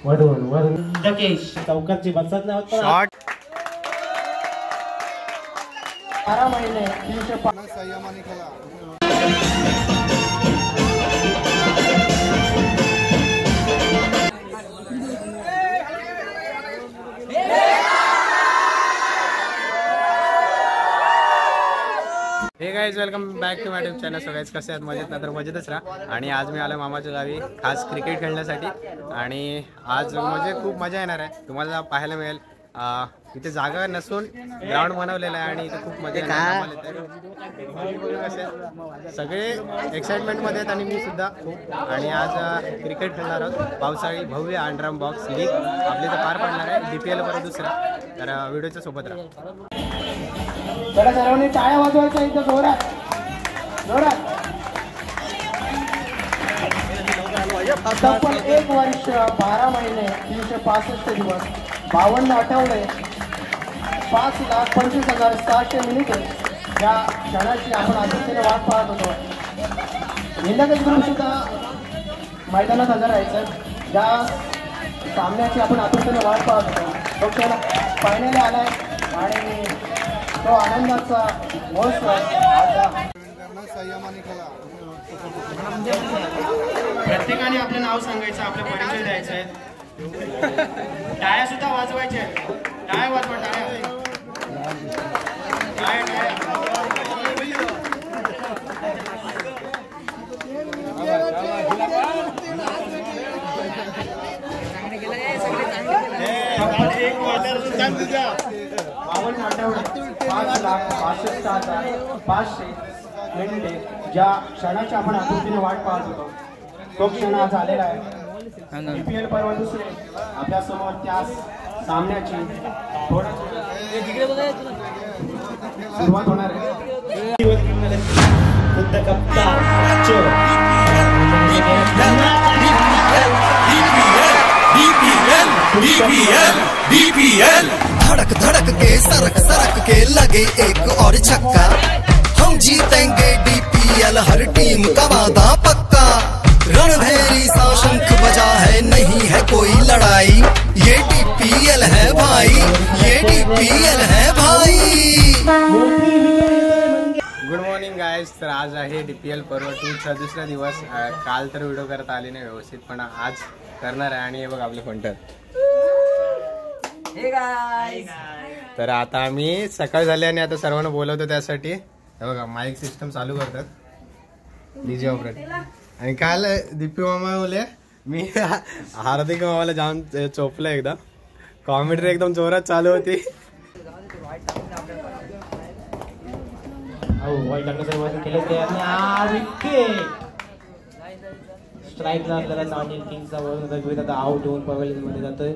वरून जकेश चौकाची बसत नाही होत शॉट 12 महिने 305 संयमाने खेळा. हे guys welcome back to my YouTube channel. So guys कसे आहेत? मजेत ना? तर मजेतच राहा. आणि आज मी आलो मामाच्या गावी खास क्रिकेट खेळण्यासाठी. आणि आज म्हणजे खूप मजा येणार आहे, तुम्हाला पाहायला मिळेल. इथे जागा नसून ग्राउंड बनवलेला आहे आणि इथे खूप मजा येणार. सगळे एक्साइटमेंटमध्ये आहेत आणि मी सुद्धा खूप. आणि आज क्रिकेट खेळणार आहोत. पावसाळी भव्य अंडरआर्म बॉक्स लीग आपली इथं पार पडणार आहे. DPL परत दुसरा. तर व्हिडिओच्या सोबत राहा. जरा सर्वांनी टाळ्या वाजवायच्या इथं जोरात जोरात. तब्बल 1 वर्ष 12 महिने 365 दिवस 52 आठवडे 5,25,700 मिनिटे या क्षणाची आपण आतुरतेने वाट पाहत होतो. हिंदकेश ग्रुप सुद्धा मैदानात हजर राहायचं. ज्या सामन्याची आपण आतुरतेने वाट पाहत होतो तो खेळ फायनली आलाय आणि तो आनंदाचा महोत्सव संयमाने खेळा. प्रत्येकाने आपलं नाव सांगायचं, आपलं परिचय द्यायचं आहे. टाळ्या सुद्धा वाजवायच्या. टाळ्या वाजवा, टाळ्या. आठवडे 5,65,500 मिनिटे ज्या क्षणाची आपण आतुरतेने वाट पाहत होतो तो क्षण आज आलेला आहे. DPL पर्व दुसरे आपल्यासमोर त्या सामन्याची सुरुवात होणार आहे. DPL धड़क धड़क के सरक सरक के लगे एक और छक्का. हम जीतेंगे DPL हर टीम का वादा पक्का. रणभेरी सा शंख बजा है, नहीं है कोई लड़ाई. ये DPL है भाई, ये DPL है भाई. Good morning guys. तर आज आहे DPL पर्व 2चा दुसरा दिवस. काल तर व्हिडिओ करता आली नाही व्यवस्थित, पण आज करणार आहे. आणि हे बघ आपले फंटर. तर आता आम्ही सकाळ झाली आणि आता सर्वांना बोलवतो त्यासाठी. हे बघा माईक सिस्टम चालू करतात, DJ ऑपरेटर. आणि काल दीपी मामा बोले मी हार्दिक मामाला जाऊन चोपलं एकदा. कॉमेंट्री एकदम जोरात चालू होती. स्ट्राईकला आपल्याला डॅनियल किंगचा वरून आता आउट होऊन पवेलियनमध्ये जातोय.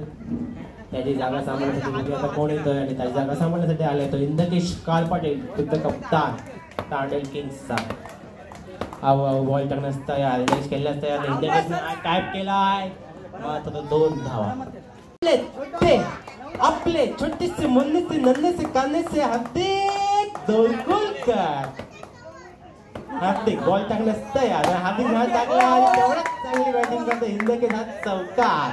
त्याची जागा सांभाळण्यासाठी आता कोण येतोय आणि त्याची जागा सांभाळण्यासाठी आला येतो हिंदकेश पाटील खुद्द कप्तान डॅनियल किंग्सचा. बॉल टाकण्यास तयार, हिंदकेश खेळण्यास तयार. हिंदकेशने टाईप केलाय मात्र 2 धावा. आपले छोटेसे मुन्नेसे नन्हेसे कान्हेसे हार्दिक दोरगुलकर. हार्दिक बॉल टाकण्यास तयार. हार्दिक टाकला आणि तेवढाच चांगली बॅटिंग करतो हिंदकेश. हा चौकार.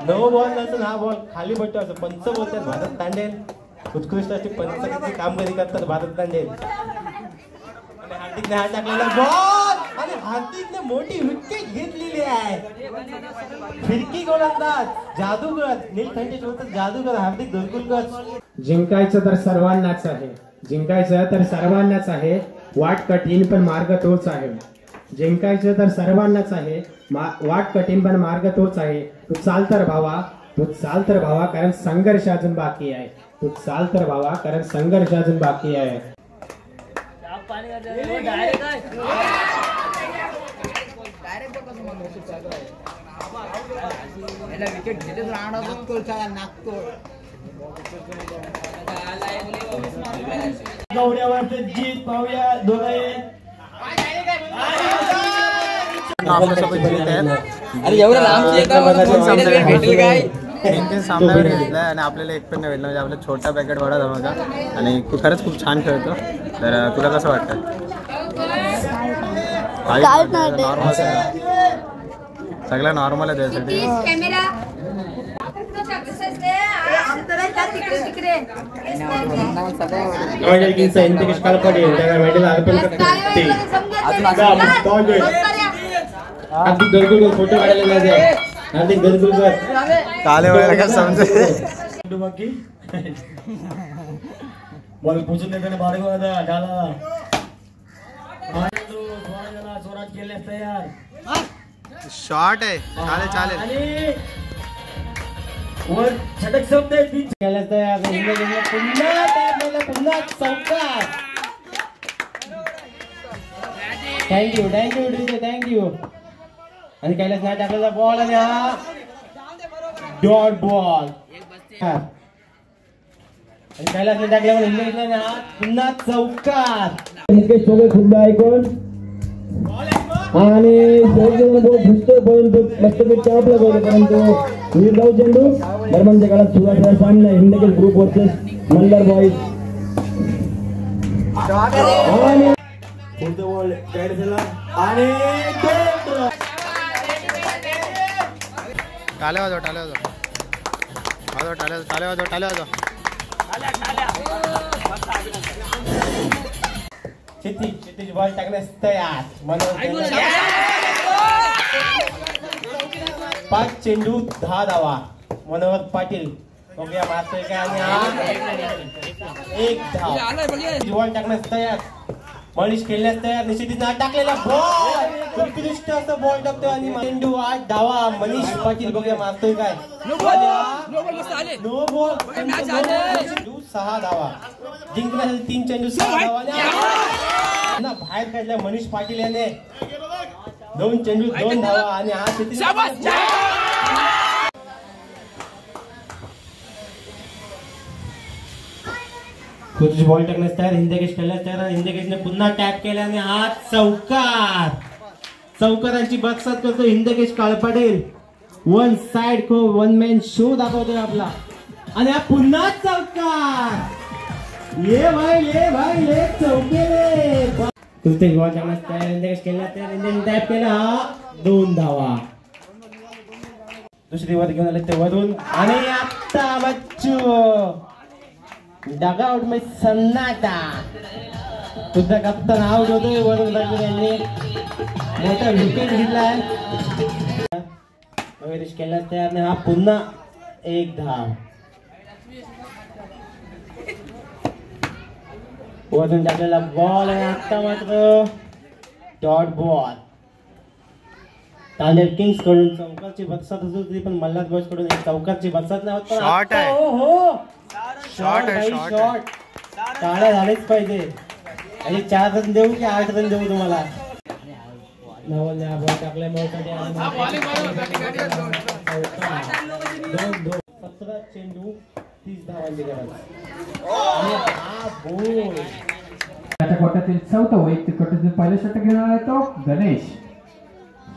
नो बॉल नसून हा बॉल खाली पडतो असं पंच बोलतात भारत तांडेल. उत्कृष्ट अशी पंचाची कामगिरी करतात भारत तांडेल. आणि हार्दिकने हा टाकलेला बॉल आणि हार्दिकने मोठी विकेट घेतलेली आहे. फिरकी गोलंदाज जादूगर नीलकंठेश बोलतात जादूगर हार्दिक दोरगुलकर. जिंकायचं तर सर्वांनाच आहे, जिंकायचं तर सर्वांनाच आहे. वाट कठीण पण मार्ग तोच आहे. जिंकायचं तर सर्वांनाच आहे, वाट कठीण पण मार्ग तोच आहे. तू चाल तर भावा, तू चाल तर भावा, कारण संघर्ष अजून बाकी आहे. तू चाल तर भावा, कारण संघर्ष अजून बाकी आहे. गवड्यावरचे जीत पाहूया. दोघे सामन्यावर घेतलाय आणि आपल्याला एक पण नाही भेटलं. म्हणजे आपला छोटा पॅकेट बडा धमाका. आणि तू खरंच खूप छान खेळतो. तर तुला कसं वाटतं? सगळं नॉर्मल आहे त्यासाठी. रॉयल किंग्सचा इंद्रकेश कालपाडे त्याला मेडल अर्पण करते. हार्दिक दरगुलकर फोटो काढायला जाते. हार्दिक दरगुलकर काले वगैरे काय समजत बाकी बॉल पोचून देताना बाळगो दादा डाला स्वराज केले तयार. शॉर्ट आहे. चालेल चालेल. आणि वर छटक शब्द आहे तीन खेळायला तयार. पुन्हा टाकलेला पुन्हा चौकार. Thank you thank you DJ thank you. आणि कैलास नाही टाकलेला बॉल आणि हा डॉट बॉल. आणि कैलास नाही टाकल्यावर इंग्लंड हा पुन्हा चौकार. मुकेश सोबत सुद्धा ऐकून आणि दिसतो परंतु मस्तपैकी टॉपला गेले परंतु वीरगाव चेंडू दरम्यानच्या काळात सुरुवातीला सामना हिंदकेश ग्रुप वर्सेस मल्हार बॉईज आणि पुढचा बॉल कॅच झाला आणि टाले वाजव टाले वाजव वाजव टाले टाले वाजव टाले वाजव. क्षितिज बॉल टाकण्यास तयार. 5 चेंडू 10 धावा. मनोहर पाटील ओके मारतोय काय आणि हा 1 धाव. बॉल टाकण्यास तयार. मनीष खेळण्यास तयार. निश्चितीने टाकलेला बॉल उत्कृष्ट असं बॉल टाकतोय आणि चेंडू 8 धावा. मनीष पाटील बघूया मारतोय काय. No ball. चेंडू 6 धावा. जिंकण्यासाठी 3 चेंडू 6 धावा. बाहेर काढल्या मनीष पाटील याने 2 चेंडू 2 धावा आणि हा खुर्ची बॉल टाकण्यास तयार. हिंदकेश खेळण्यास तयार. हिंदकेशने पुन्हा टॅप केला आणि हा चौकार. चौकारांची बक्षात करतो हिंदकेश काळपाटील. 1 साइड को 1 मॅन शो दाखवतोय आपला आणि हा पुन्हा चौकार. ये भाई ले चौके. तुमचे बॉल टाकण्यास तयार. हिंदकेश खेळण्यास तयार. हिंदकेश टॅप केला हा 2 धावा. दुसरी वर घेऊन आले ते वरून आणि आता बच्चू डगआउट में सन्नाटा. तुझा कप्तान आउट होतोय. वरून यांनी मोठा विकेट घेतलाय. खेळण्यास तयार नाही. हा पुन्हा 1 धाव. वरून टाकलेला बॉल आणि आता मात्र डॉट बॉल. तांडेल किंग्स कडून चौकारची बक्षात होती पण मल्हार बॉयज कडून एक चौकारची बक्षात नाही होत. शॉट आहे. हो शॉट आहे. शॉट टाळ्या झालेच पाहिजे. आणि 4 रन देऊ की 8 रन देऊ तुम्हाला. नवलने हा बॉल टाकलाय मोठ्यासाठी 17 चेंडू 30 धावांची गरज. आणि हा बॉल त्याच्या कोट्यातील चौथा वैयक्तिक कोट्यातील पहिला षटक घेणार आहे तो गणेश.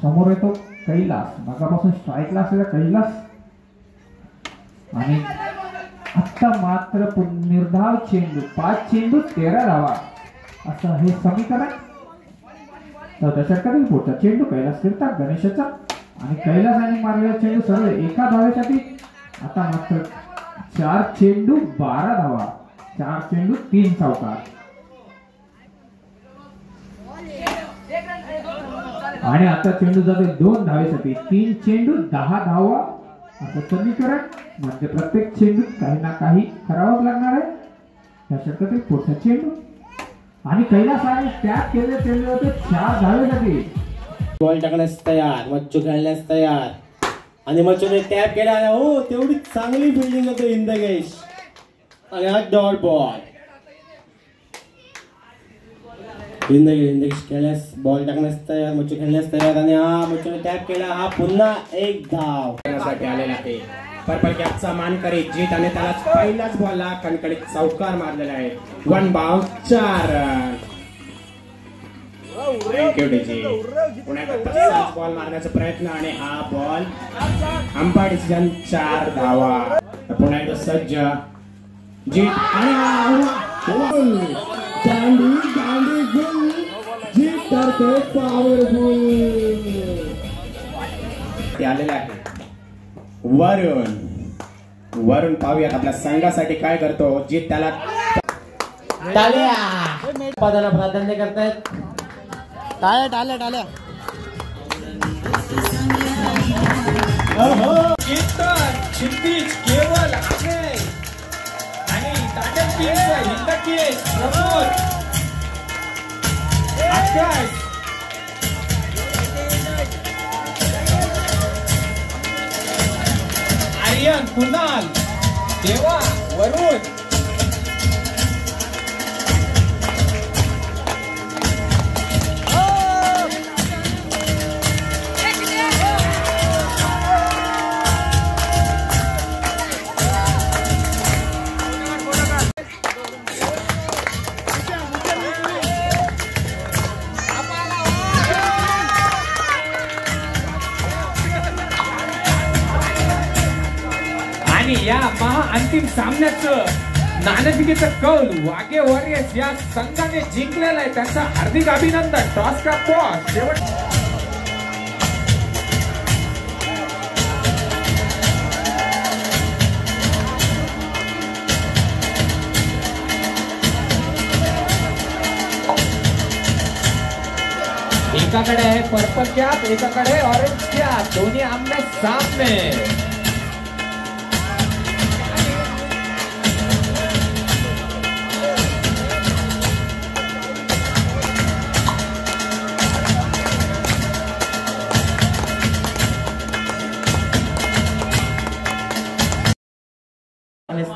समोर येतो कैलास. मागापासून स्ट्राईकला असलेला कैलास आणि आता मात्र निर्धाव चेंडू 5 चेंडू 13 धावा असं हे समीकरण. चौथ्या षटकातील पुढचा चेंडू कैलास फिरतात गणेशाचा आणि कैलासाने मारलेला चेंडू सरळ एका धावेसाठी. आता मात्र 4 चेंडू 12 धावा. 4 चेंडू 3 चौकार आणि आता चेंडू जातो 2 धावेसाठी. 3 चेंडू 10 धावा असं समीकरण. म्हणजे प्रत्येक चेंडू काही ना काही करावंच लागणार आहे. या षटकातील पुढचा चेंडू आणि कैलासाने टॅप केलेले चेंडू होते 4 धावेसाठी. बॉल टाकण्यास तयार. मच्छू खेळण्यास तयार आणि मच्छूने टॅप केला. हो तेवढी चांगली फिल्डिंग होते हिंदकेश आणि हा डॉट बॉल. हिंदकेश खेळण्यास बॉल टाकण्यास तयार. मच्छू खेळण्यास तयार आणि हा मच्छूने टॅप केला. हा पुन्हा 1 धाव. आलेला आहे पर्पल कॅपचा मानकरी जीत आणि त्याला पहिल्याच बॉलला कणकडीत चौकार मारलेला आहे. 1 बाउंड 4 रन. पुण्यात बॉल मारण्याचा प्रयत्न आणि हा बॉल अंपायर डिसिजन 4 धावा. पुन्हा एकदा सज्ज जीत आणि जीत करते पॉवरफुल. ते आलेला आहे वरून वरून पाहूयात आपल्या संघासाठी काय करतो जी त्याला टाळ्या उत्पादना प्राधान्य करतायत. टाळ्या टाळ्या टाळ्या. क्षितिज केवल आहे आणि तांडव किंगचा हिंदकेश प्रमोद आकाश आर्यन कुणाल देवा वरुण या महाअंतिम सामन्याचं नाणेफेकीचं कौल वाघे वॉरियर्स या संघाने जिंकलेला आहे. त्यांचं हार्दिक अभिनंदन. टॉस का टॉस शेवट एकाकडे आहे पर्पल कॅप एकाकडे ऑरेंज कॅप दोन्ही आमने सामने.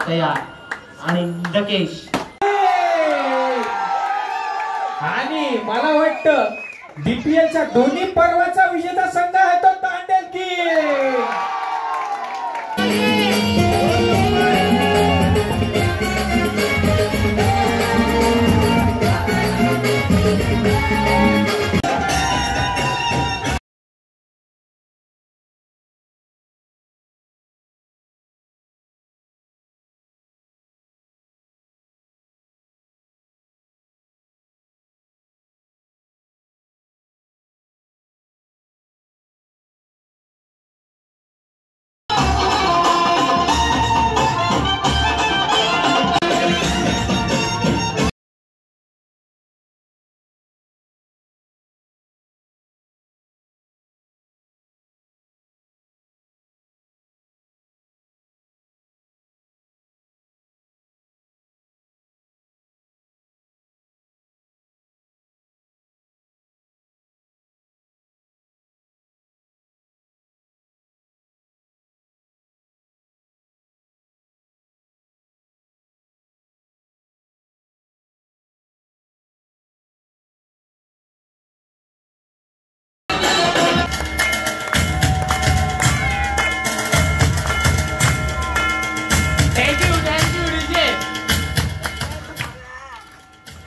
तयार आणि हिंदकेश आणि मला वाटतं डीपीएलच्या दोन्ही पर्वाचा विजेता संघ आहे तो तांडेल किंग.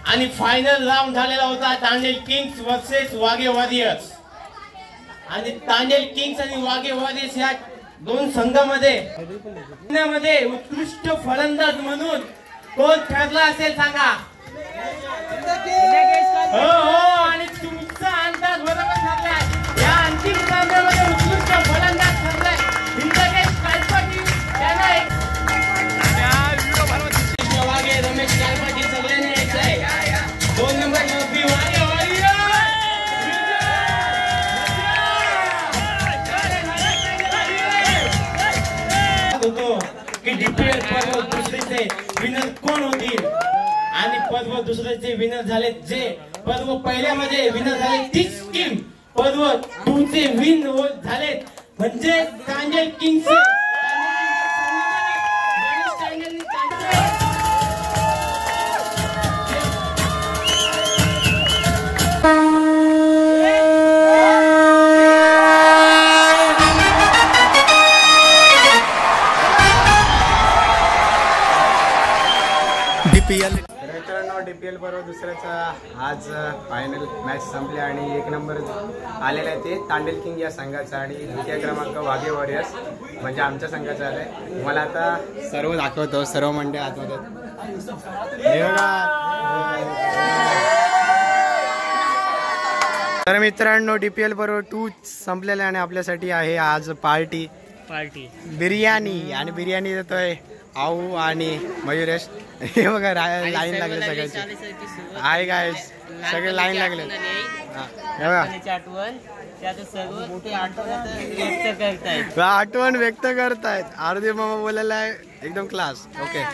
आणि फायनल राऊंड झालेला होता Tandel Kings versus Wahge warriors. आणि तांडेल किंग्स आणि वाघे वॉरियर्स या दोन संघामध्ये उत्कृष्ट फलंदाज म्हणून कोण ठरला असेल सांगा. हो हो आणि तुमचा अंदाज बरोबर ठरलाय. या अंतिम सामन्यामध्ये उत्कृष्ट फलंदाज ठरलाय हिंदकेश कालपाटी. वाघे रमेश कालपाटी सगळ्यांनी ऐकलंय. 2 नंबर वाघे की डीपीएल पर्व दुसरीचे विनर कोण होतील. आणि पर्व दुसऱ्याचे विनर झाले जे पर्व पहिल्यामध्ये विनर झाले तीच टीम पर्व 2 चे विन झाले म्हणजे तांडेल किंग्स. मित्रांनो डीपीएल पर्व दुसऱ्याचा आज फायनल मॅच संपली आणि 1 नंबर आलेला आहे ते तांडेल किंग या संघाचा आणि द्वितीय क्रमांक वाघे वॉरियर्स म्हणजे आमच्या संघाचा आलाय. मला आता सर्व दाखवतो सर्व मंडळी आतमध्ये. तर मित्रांनो डीपीएल पर्व 2 संपलेला आणि आपल्यासाठी आहे आज पार्टी. बिर्याणी आणि बिर्याणी देतोय आऊ आणि मयुरेश. हे बघा लाईन लागले सगळ्यांची. आहे काय सगळे लाईन लागले. आठवण व्यक्त करतायत. आरती मामा बोलायला एकदम क्लास. ओके